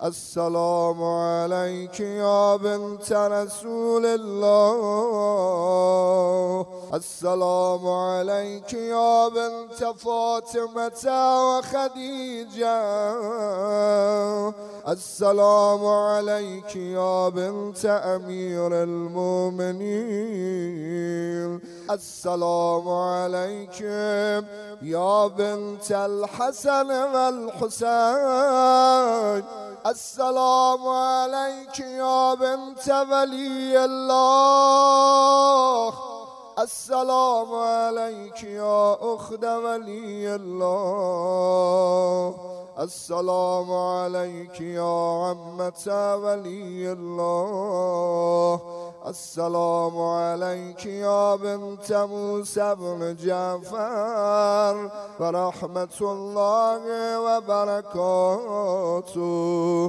السلام عليك يا بنت رسول الله. السلام عليك يا بنت فاطمة وخديجة. السلام عليك يا بنت أمير المؤمنين. السلام عليك يا بنت الحسن والحسين. السلام عليك يا بنت ولي الله. السلام عليك يا أخت ولي الله. السلام عليك يا عمة ولي الله. السلام عليك يا بنت موسى بن جعفر ورحمة الله وبركاته.